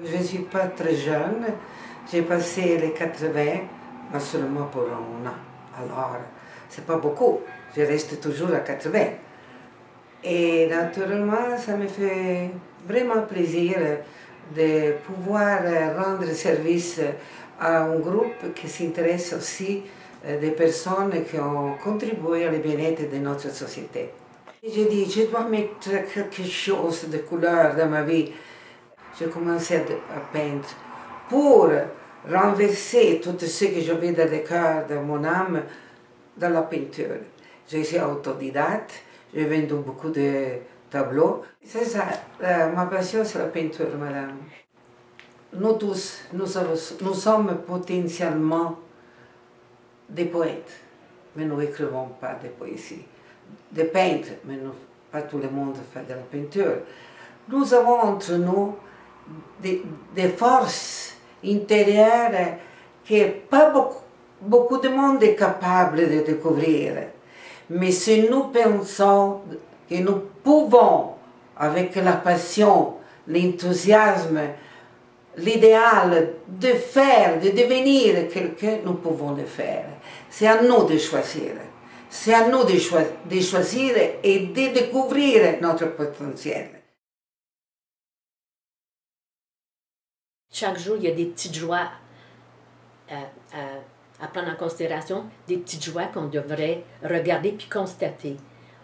Je ne suis pas très jeune, j'ai passé les 80, mais seulement pour un an. Alors, c'est pas beaucoup, je reste toujours à 80. Et naturellement, ça me fait vraiment plaisir de pouvoir rendre service à un groupe qui s'intéresse aussi des personnes qui ont contribué au bien-être de notre société. J'ai dit, je dois mettre quelque chose de couleur dans ma vie. J'ai commencé à peindre pour renverser tout ce que j'avais dans le cœur, dans mon âme, dans la peinture. Je suis autodidacte, j'ai vendu beaucoup de tableaux. C'est ça, ma passion c'est la peinture, madame. Nous tous, nous sommes potentiellement des poètes, mais nous n'écrivons pas de poésie. Des peintres, mais pas tout le monde fait de la peinture. Nous avons entre nous des forces intérieures que pas beaucoup de monde est capable de découvrir. Mais si nous pensons que nous pouvons, avec la passion, l'enthousiasme, l'idéal de faire, de devenir quelqu'un, nous pouvons le faire. C'est à nous de choisir. C'est à nous de choisir et de découvrir notre potentiel. Chaque jour, il y a des petites joies à prendre en considération, des petites joies qu'on devrait regarder puis constater,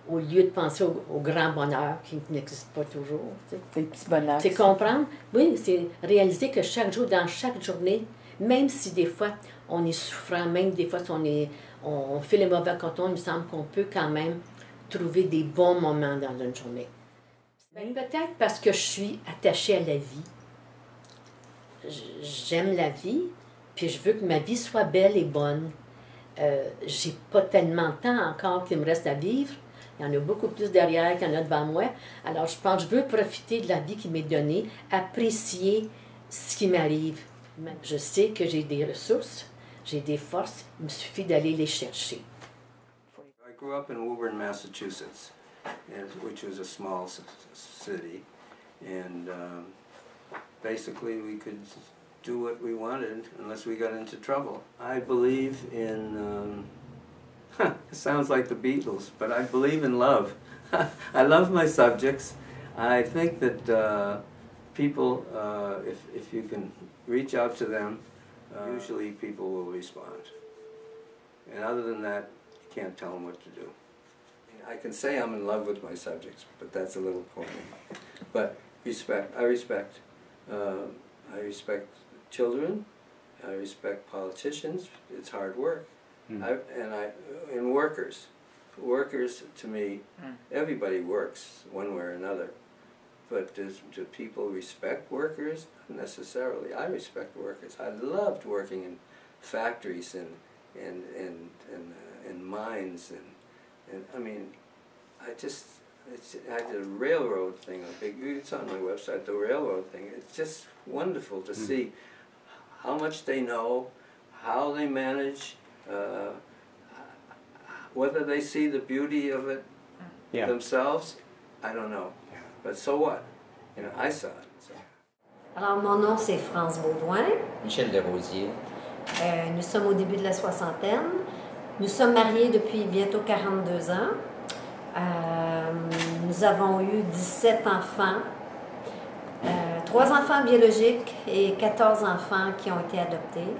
au lieu de penser au grand bonheur qui n'existe pas toujours. C'est le petit bonheur. C'est comprendre, oui, c'est réaliser que chaque jour, dans chaque journée, même si des fois on est souffrant, même des fois si on fait les mauvais cotons, il me semble qu'on peut quand même trouver des bons moments dans une journée. Peut-être parce que je suis attachée à la vie. J'aime la vie, puis je veux que ma vie soit belle et bonne. J'ai pas tellement de temps encore qu'il me reste à vivre. Il y en a beaucoup plus derrière qu'il y en a devant moi. Alors, je pense que je veux profiter de la vie qui m'est donnée, apprécier ce qui m'arrive. Je sais que j'ai des ressources, j'ai des forces, il me suffit d'aller les chercher. I grew up in Woburn, Massachusetts, which was a small city, and basically we could do what we wanted unless we got into trouble. I believe in, it sounds like the Beatles, but I believe in love. I love my subjects. I think that people, if you can reach out to them, usually people will respond. And other than that, you can't tell them what to do. I can say I'm in love with my subjects, but that's a little corny. But I respect children, I respect politicians, it's hard work. And workers. Workers, to me, everybody works one way or another. But do people respect workers? Not necessarily. I respect workers. I loved working in factories and mines and I mean, I did a railroad thing, it's on my website, the railroad thing. It's just wonderful to see how much they know, how they manage, whether they see the beauty of it themselves, I don't know. But so what? You know, I saw it. So. Alors, mon nom, c'est France Baudouin. Michel Desrosiers. Nous sommes au début de la soixantaine. Nous sommes mariés depuis bientôt 42 ans. Nous avons eu 17 enfants, 3 enfants biologiques et 14 enfants qui ont été adoptés.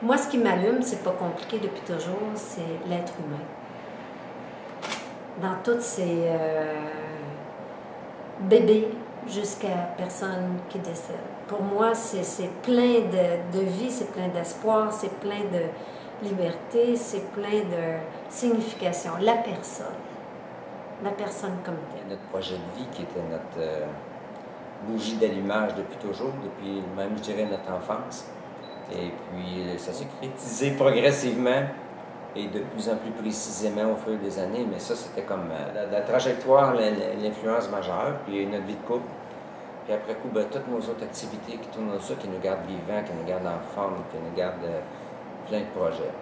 Moi, ce qui m'allume, c'est pas compliqué depuis toujours, c'est l'être humain. Dans toutes ces bébés jusqu'à personne qui décède. Pour moi, c'est plein de vie, c'est plein d'espoir, c'est plein de liberté, c'est plein de signification. La personne comme telle. Notre projet de vie qui était notre bougie d'allumage depuis toujours, depuis même, je dirais, notre enfance. Et puis, ça s'est concrétisé progressivement et de plus en plus précisément au fil des années. Mais ça, c'était comme la trajectoire, l'influence majeure, puis notre vie de couple. Puis après coup, ben, toutes nos autres activités qui tournent dans ça, qui nous gardent vivants, qui nous gardent en forme, qui nous gardent plein de projets.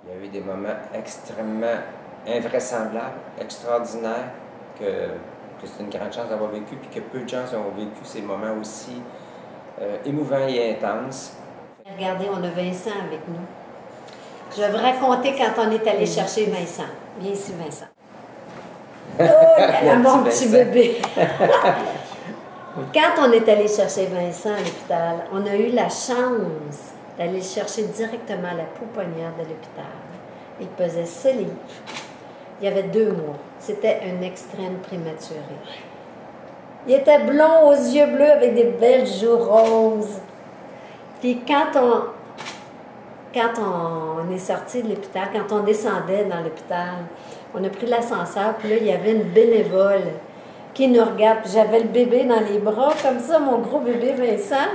Il y a eu des moments extrêmement invraisemblables, extraordinaires, que que c'est une grande chance d'avoir vécu, puis que peu de gens ont vécu ces moments aussi émouvants et intenses. Regardez, on a Vincent avec nous. Je vais vous raconter quand on est allé chercher Vincent. Viens ici, Vincent. Oh, il y a mon petit bébé. Quand on est allé chercher Vincent à l'hôpital, on a eu la chance d'aller le chercher directement à la pouponnière de l'hôpital. Il pesait 6 livres. Il y avait 2 mois. C'était un extrême prématuré. Il était blond aux yeux bleus avec des belles joues roses. Puis quand on est sorti de l'hôpital, quand on descendait dans l'hôpital, on a pris l'ascenseur, puis là, il y avait une bénévole qui nous regarde. J'avais le bébé dans les bras, comme ça, mon gros bébé Vincent.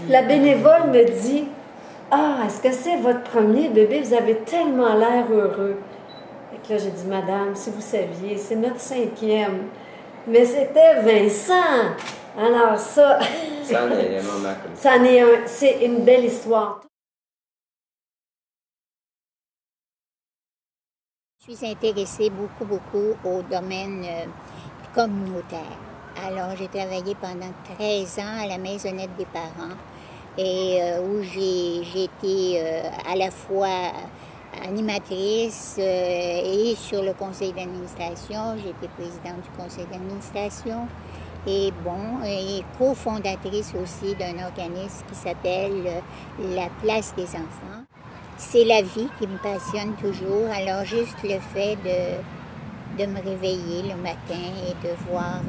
La bénévole me dit, « Ah, est-ce que c'est votre premier bébé? Vous avez tellement l'air heureux. » Et que là, j'ai dit, « Madame, si vous saviez, c'est notre 5e. » Mais c'était Vincent. Alors ça... Ça en est un moment comme ça. C'est une belle histoire. Je suis intéressée beaucoup au domaine communautaire. Alors, j'ai travaillé pendant 13 ans à la maisonnette des parents et où j'ai été à la fois animatrice et sur le conseil d'administration. J'étais présidente du conseil d'administration et cofondatrice aussi d'un organisme qui s'appelle La Place des enfants. C'est la vie qui me passionne toujours, alors juste le fait de me réveiller le matin et de voir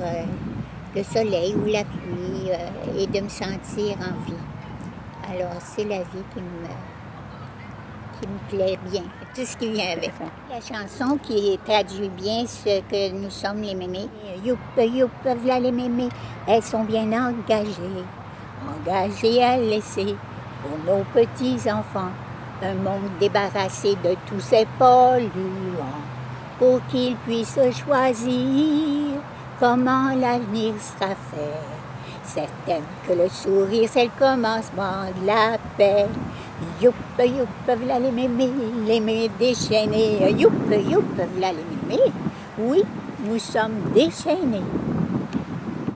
le soleil ou la pluie et de me sentir en vie. Alors c'est la vie qui me plaît bien, tout ce qui vient avec. La chanson qui traduit bien ce que nous sommes les mémés. Youp, youp, v'là les mémés, elles sont bien engagées à laisser pour nos petits-enfants un monde débarrassé de tous ces polluants, pour qu'ils puissent choisir comment l'avenir sera fait. Certaine que le sourire, c'est le commencement de la paix. Youp, youp, v'là les mémés déchaînés. Youp, youp, v'là les mémés. Oui, nous sommes déchaînés.